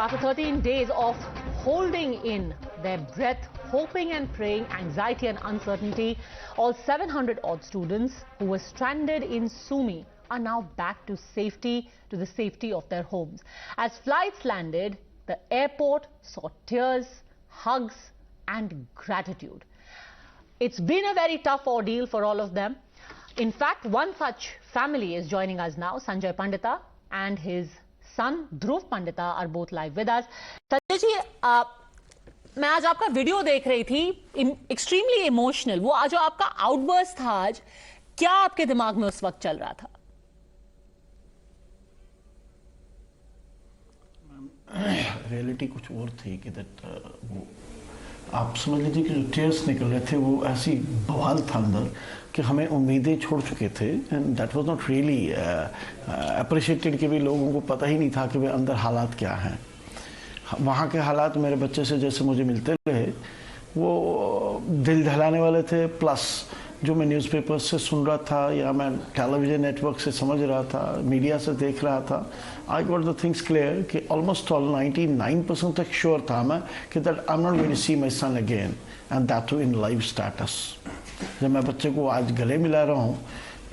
After 13 days of holding in their breath, hoping and praying, anxiety and uncertainty, all 700 odd students who were stranded in Sumy are now back to the safety of their homes. As flights landed, the airport saw tears, hugs and gratitude. It's been a very tough ordeal for all of them. In fact, one such family is joining us now. Sanjay Pandita and his son Dhruv Pandita are both live with us. Sanjay ji, मैं आज आपका video देख रही थी, extremely emotional. वो आज जो आपका आउटबर्स्ट था आज, क्या आपके दिमाग में उस वक्त चल रहा था? रियलिटी कुछ और थी कि वो आप समझ लीजिए कि जो टीयर्स निकल रहे थे वो ऐसी बवाल था अंदर कि हमें उम्मीदें छोड़ चुके थे and that was not really appreciated कि भी लोगों को पता ही नहीं था कि वे अंदर हालात क्या हैं. वहाँ के हालात मेरे बच्चे से जैसे मुझे मिलते रहे वो दिल दहलाने वाले थे, प्लस जो मैं न्यूज़पेपर से सुन रहा था या मैं टेलीविज़न नेटवर्क से समझ रहा था, मीडिया से देख रहा था, I got the things clear कि ऑलमोस्ट ऑल 99% तक श्योर था मैं कि that I am not going to see my son again and that too in live status. जब मैं बच्चे को आज गले मिला रहा हूँ,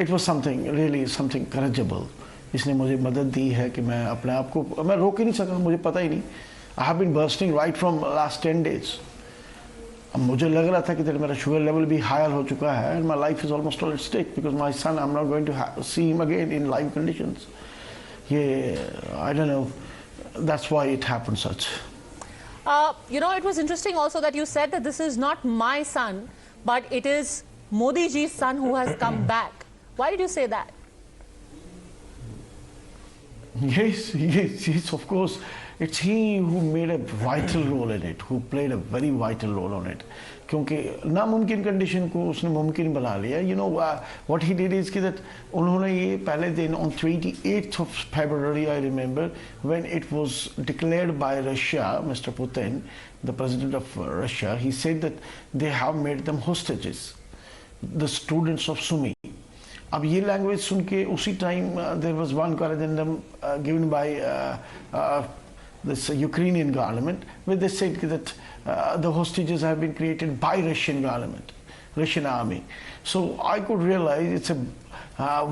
it was something really something courageable. इसने मुझे मदद दी है कि मैं अपने आप को मैं रोक ही नहीं सका, मुझे पता ही नहीं. I have been bursting right from last 10 days. अब मुझे लग रहा था कि मेरा शुगर लेवल भी हायर हो चुका है and my life is almost all at stake because my son I am not going to see him again in live conditions. ये I don't know, that's why it happened such. You know, it was interesting also that you said that this is not my son, but it is Modi ji's son who has come back. Why did you say that? Yes, of course. It's he who made a vital role in it, who played a very vital role on it. क्योंकि नामुमकिन condition को उसने मुमकिन बना लिया. You know what he did is कि that उन्होंने ये पहले दिन on 28th of February I remember when it was declared by Russia, Mr. Putin, the president of Russia, he said that they have made them hostages, the students of Sumy. अब ये language सुन के उसी time there was one correspondence given by this Ukrainian government where they said that the hostages have been created by Russian government, Russian army. So I could realize it's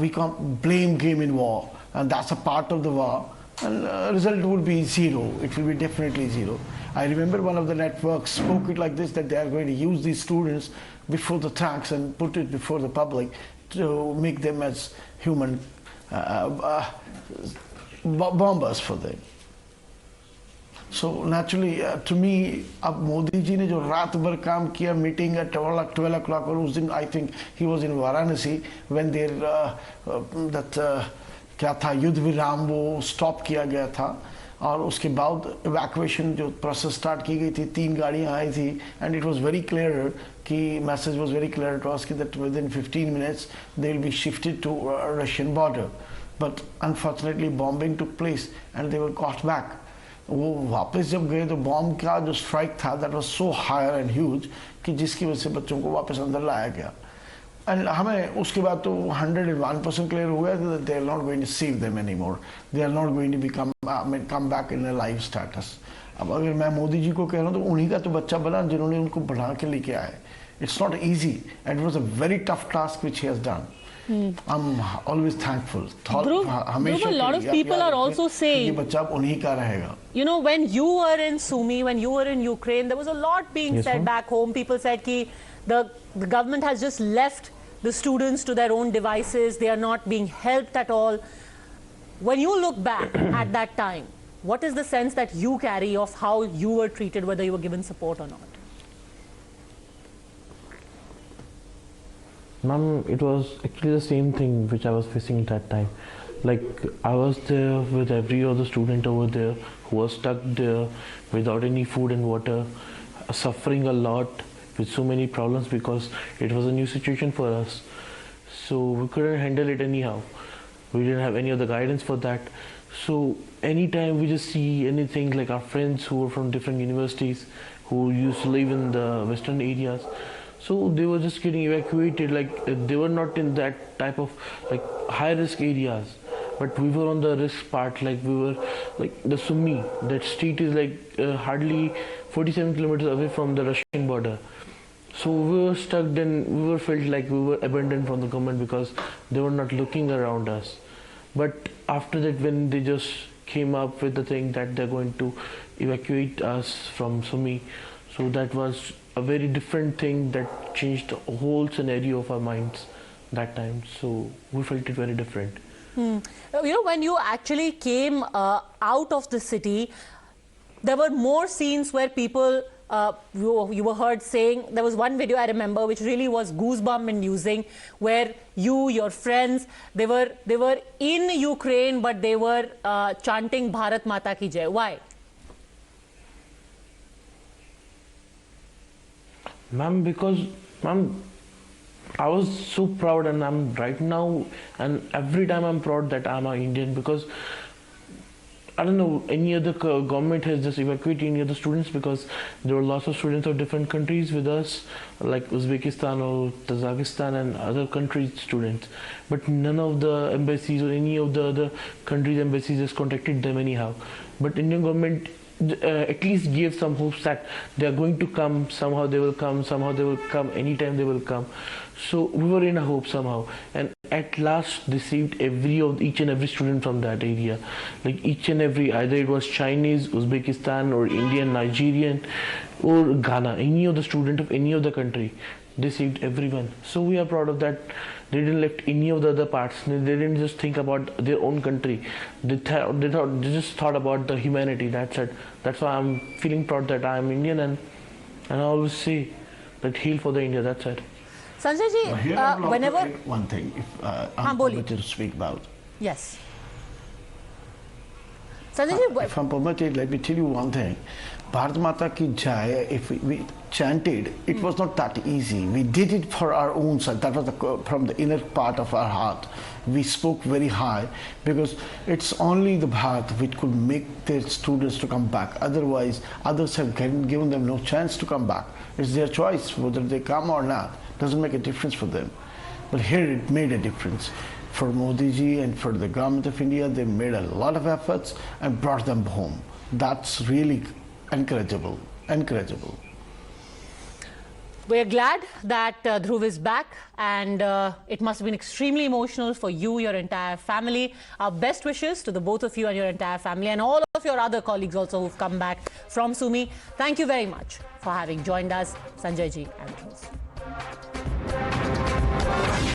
we can't blame game in war and that's a part of the war and result would be zero. It will be definitely zero. I remember one of the networks spoke it like this, that they are going to use these students before the tanks and put it before the public to make them as human bombers for them. So naturally to me, अब मोदी जी ने जो रात भर काम किया, meeting at 12 o'clock और उस दिन I think he was in Varanasi when that क्या था युद्ध विराम वो स्टॉप किया गया था और उसके बाद इवैक्यूएशन जो प्रोसेस स्टार्ट की गई थी, 3 गाड़ियाँ आई थी and it was very clear कि message was very clear to us कि that within 15 minutes they will be shifted to Russian border. But unfortunately bombing took place and they were caught back. वो वापस जब गए तो bomb का जो strike था that was so higher and huge कि जिसकी वजह से बच्चों को वापस अंदर लाया गया. एंड हमें उसके बाद तो 101% क्लियर हो गया कि they are not going to save them anymore, they are not going to come back in a live status. अब अगर मैं मोदी जी को कह रहा हूँ तो उन्हीं का तो बच्चा बना जिन्होंने उनको बढ़ा के लेके आए. It's not easy and it was a very tough task which he has done. I'm always thankful. Dhruv, a lot of people are also saying, ये बच्चा उन्हीं का रहेगा. You know, when you were in Sumy, when you were in Ukraine, there was a lot being said back home. People said कि the government has just left the students to their own devices. They are not being helped at all. When you look back at that time, what is the sense that you carry of how you were treated, whether you were given support or not? Ma'am, it was actually the same thing which I was facing at that time. Like I was there with every other student over there who was stuck there without any food and water, suffering a lot with so many problems because it was a new situation for us. So we couldn't handle it anyhow. We didn't have any other guidance for that. So anytime we just see anything like our friends who were from different universities who used to live in the western areas, so they were just getting evacuated, like they were not in that type of like high risk areas but we were on the risk part. Like we were like the Sumy, that street is like hardly 47 kilometers away from the Russian border. So we were stuck. Then we were felt like we were abandoned from the government because they were not looking around us. But after that, when they just came up with the thing that they're going to evacuate us from Sumy, so that was a very different thing that changed the whole scenario of our minds that time. So we felt it very different. You know, when you actually came out of the city, there were more scenes where people, you were heard saying, there was one video I remember which really was goosebump inducing, where you, your friends, they were in Ukraine, but they were chanting Bharat Mata Ki Jai. Why? Ma'am, because ma'am, I was so proud, and I'm right now, and every time I'm proud that I'm an Indian, because I don't know, any other government has just evacuated any other students, because there were lots of students of different countries with us, like Uzbekistan or Tajikistan and other countries' students. But none of the embassies or any of the other countries' embassies has contacted them anyhow. But Indian government at least gave some hopes that they are going to come, somehow they will come, anytime they will come. So we were in a hope somehow, and at last received each and every student from that area, like each and every, either it was Chinese, Uzbekistan or Indian, Nigerian or Ghana, any of the student of any of the country, received everyone. So we are proud of that. They didn't left any of the other parts. They didn't just think about their own country. They just thought about the humanity. That's it. That's why I'm feeling proud that I'm Indian, and I always say that heal for the India. That's it. Sanjay ji, whenever one thing, if I'm permitted to speak about. Yes. Sanjay ji, if I'm permitted, let me tell you one thing. Bharat Mata Ki Jai, if we chanted, it was not that easy. We did it for our own side. That was from the inner part of our heart. We spoke very high, because it's only the Bharat which could make their students to come back. Otherwise, others have given them no chance to come back. It's their choice whether they come or not. Doesn't make a difference for them. But here it made a difference. For Modi ji and for the government of India, they made a lot of efforts and brought them home. That's really encourageable. We're glad that Dhruv is back, and it must have been extremely emotional for you, your entire family. Our best wishes to the both of you and your entire family, and all of your other colleagues also who've come back from Sumy. Thank you very much for having joined us, Sanjay ji and Dhruv.